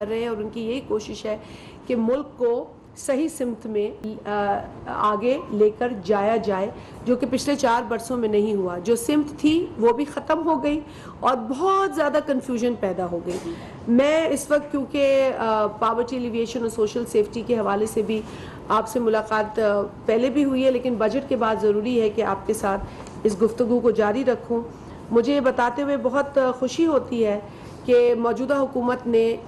कर रहे हैं और उनकी यही कोशिश है कि मुल्क को सही सिमत में आगे लेकर जाया जाए, जो कि पिछले 4 बरसों में नहीं हुआ। जो सिमत थी वो भी ख़त्म हो गई और बहुत ज़्यादा कन्फ्यूजन पैदा हो गई। मैं इस वक्त क्योंकि पॉवर्टी एलिविएशन और सोशल सेफ्टी के हवाले से भी आपसे मुलाकात पहले भी हुई है, लेकिन बजट के बाद ज़रूरी है कि आपके साथ इस गुफ्तगू को जारी रखूँ। मुझे ये बताते हुए बहुत खुशी होती है कि मौजूदा हुकूमत ने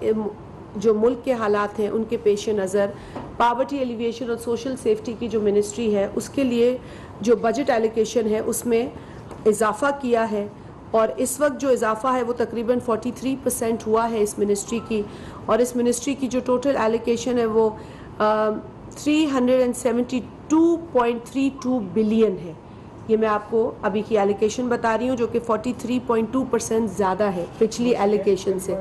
जो मुल्क के हालात हैं उनके पेश नज़र पॉवर्टी एलिविएशन और सोशल सेफ्टी की जो मिनिस्ट्री है उसके लिए जो बजट एलोकेशन है उसमें इजाफ़ा किया है, और इस वक्त जो इजाफ़ा है वो तकरीबन 43% हुआ है इस मिनिस्ट्री की, और इस मिनिस्ट्री की जो टोटल एलोकेशन है वो 372.32 बिलियन है। ये मैं आपको अभी की एलोकेशन बता रही हूँ, जो कि 43.2% ज़्यादा है पिछली एलोकेशन से।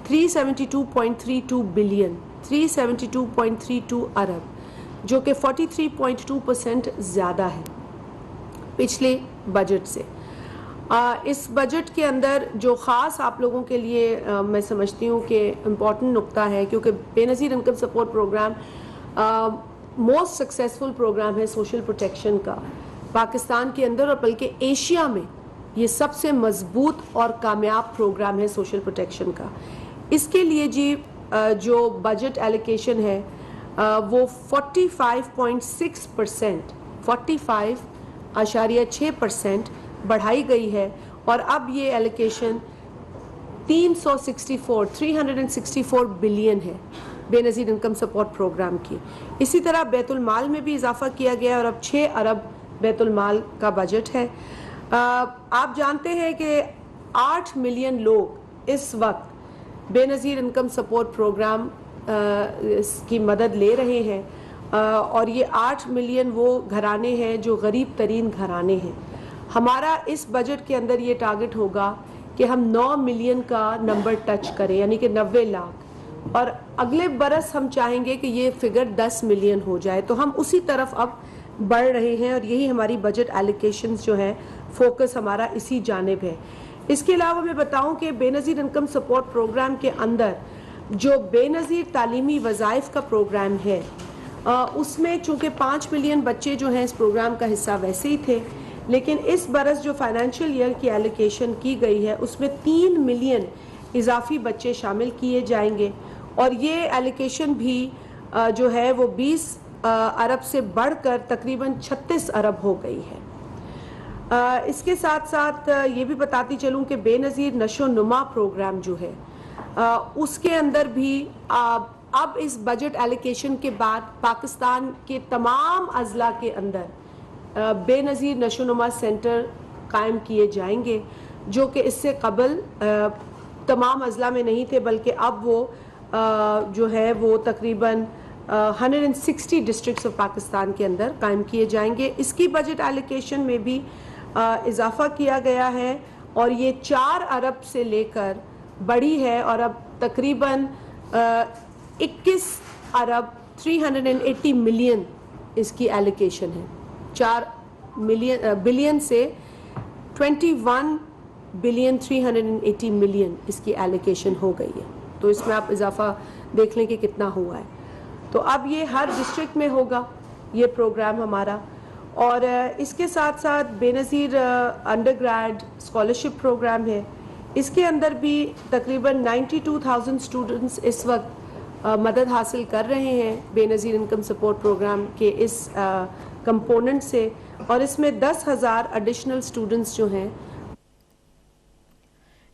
372.32 बिलियन, 372.32 अरब, जो कि 43.2% ज़्यादा है पिछले बजट से। इस बजट के अंदर जो ख़ास आप लोगों के लिए मैं समझती हूँ कि इम्पॉर्टेंट नुक्ता है, क्योंकि Benazir income support programme most successful programme है सोशल प्रोटेक्शन का पाकिस्तान के अंदर, और बल्कि एशिया में ये सबसे मजबूत और कामयाब प्रोग्राम है सोशल प्रोटेक्शन का। इसके लिए जी जो बजट एलोकेशन है वो 45.6%, 45.6% बढ़ाई गई है, और अब ये एलोकेशन 364 बिलियन है बेनज़ीर इनकम सपोर्ट प्रोग्राम की। इसी तरह बैतुल माल में भी इजाफा किया गया और अब 6 अरब बैतुल माल का बजट है। आप जानते हैं कि 8 मिलियन लोग इस वक्त बेनज़ीर इनकम सपोर्ट प्रोग्राम की मदद ले रहे हैं, और ये 8 मिलियन वो घराने हैं जो गरीब तरीन घराने हैं। हमारा इस बजट के अंदर ये टारगेट होगा कि हम 9 मिलियन का नंबर टच करें, यानी कि 90 लाख, और अगले बरस हम चाहेंगे कि ये फिगर 10 मिलियन हो जाए। तो हम उसी तरफ अब बढ़ रहे हैं, और यही हमारी बजट एलोकेशंस जो है फोकस हमारा इसी जानिब है। इसके अलावा मैं बताऊं कि बेनज़ीर इनकम सपोर्ट प्रोग्राम के अंदर जो बेनज़ीर तालीमी वज़ाइफ का प्रोग्राम है उसमें चूँकि 5 मिलियन बच्चे जो हैं इस प्रोग्राम का हिस्सा वैसे ही थे, लेकिन इस बरस जो फाइनेंशियल ईयर की एलोकेशन की गई है उसमें 3 मिलियन इजाफी बच्चे शामिल किए जाएंगे, और ये एलोकेशन भी जो है वो 20 अरब से बढ़कर तकरीबन 36 अरब हो गई है। इसके साथ साथ ये भी बताती चलूँ कि बेनज़ीर नशो नुमा प्रोग्राम जो है उसके अंदर भी अब इस बजट एलोकेशन के बाद पाकिस्तान के तमाम अजला के अंदर बेनज़ीर नशो नुमा सेंटर कायम किए जाएंगे, जो कि इससे कबल तमाम अजला में नहीं थे, बल्कि अब वो जो है वो तकरीबन 160 डिस्ट्रिक्ट्स ऑफ पाकिस्तान के अंदर कायम किए जाएंगे। इसकी बजट एलोकेशन में भी इजाफा किया गया है, और ये 4 अरब से लेकर बढ़ी है, और अब तकरीबन 21 अरब 380 मिलियन इसकी एलोकेशन है। 4 बिलियन से 21 बिलियन 380 मिलियन इसकी एलोकेशन हो गई है। तो इसमें आप इजाफा देख लें कि कितना हुआ है। तो अब ये हर डिस्ट्रिक्ट में होगा ये प्रोग्राम हमारा, और इसके साथ साथ बेनज़ीर अंडरग्रेड स्कॉलरशिप प्रोग्राम है। इसके अंदर भी तकरीबन 92,000 स्टूडेंट्स इस वक्त मदद हासिल कर रहे हैं बेनज़ीर इनकम सपोर्ट प्रोग्राम के इस कंपोनेंट से, और इसमें 10,000 एडिशनल स्टूडेंट्स जो हैं।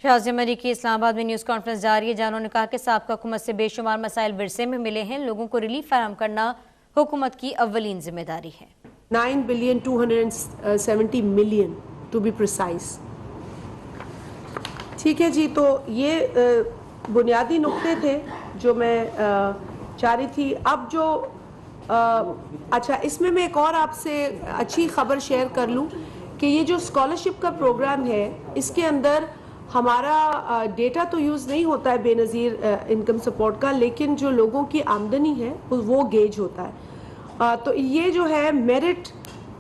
शाज़िया मलिक की इस्लामाबाद में न्यूज़ कॉन्फ्रेंस जारी है, जहाँ उन्होंने कहा कि साबिक़ा हुकूमत से बेशुमार मसाइल विरसे में मिले हैं, लोगों को रिलीफ फराहम करना हुकूमत की अव्वलीन जिम्मेदारी है। 9 billion 270 million to be precise. ठीक है जी, तो ये बुनियादी नुक्ते थे जो मैं चाह रही थी। अब जो अच्छा, इसमें मैं एक और आपसे अच्छी खबर शेयर कर लूँ कि ये जो स्कॉलरशिप का प्रोग्राम है इसके अंदर हमारा डेटा तो यूज़ नहीं होता है बेनज़ीर इनकम सपोर्ट का, लेकिन जो लोगों की आमदनी है वो गेज होता है। तो ये जो है मेरिट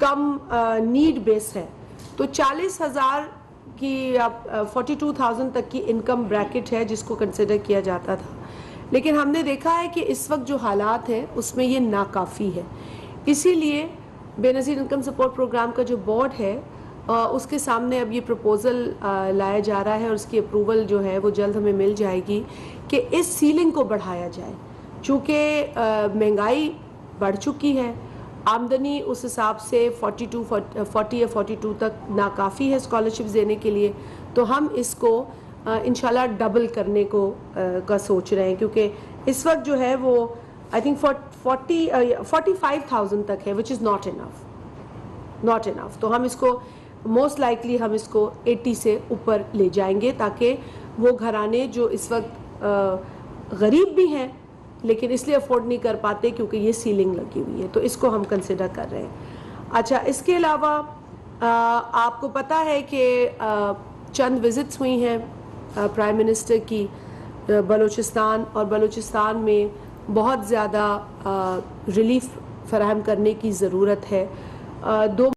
कम नीड बेस है। तो 40,000 की 42,000 तक की इनकम ब्रैकेट है जिसको कंसिडर किया जाता था। لیکن ہم نے دیکھا ہے کہ اس وقت جو حالات ہیں اس میں یہ ناکافی ہے. اسی لیے بے نظیر انکم سپورٹ پروگرام کا جو بورڈ ہے اس کے سامنے اب یہ پروپوزل لایا جا رہا ہے اور اس کی اپروول جو ہے وہ جلد ہمیں مل جائے گی کہ اس سیلنگ کو بڑھایا جائے. چونکہ مہنگائی بڑھ چکی ہے, آمدنی اس حساب سے 40 یا 42 تک ناکافی ہے اسکالرشپس دینے کے لیے, تو ہم اس کو انشاءاللہ ڈبل کرنے کا سوچ رہے ہیں, کیونکہ اس وقت جو ہے وہ آئی تھنک 45,000 تک ہے, وچ از ناٹ انف. تو ہم اس کو موسٹ لائکلی ہم اس کو 80 سے اوپر لے جائیں گے, تاکہ وہ گھرانے جو اس وقت غریب بھی ہیں لیکن اس لیے افورڈ نہیں کر پاتے کیونکہ یہ سیلنگ لگی ہوئی ہے, تو اس کو ہم کنسیڈر کر رہے ہیں. اچھا, اس کے علاوہ آپ کو پتہ ہے کہ چند وزٹس ہوئی ہیں پرائم منسٹر کی بلوچستان, اور بلوچستان میں بہت زیادہ ریلیف فراہم کرنے کی ضرورت ہے. 2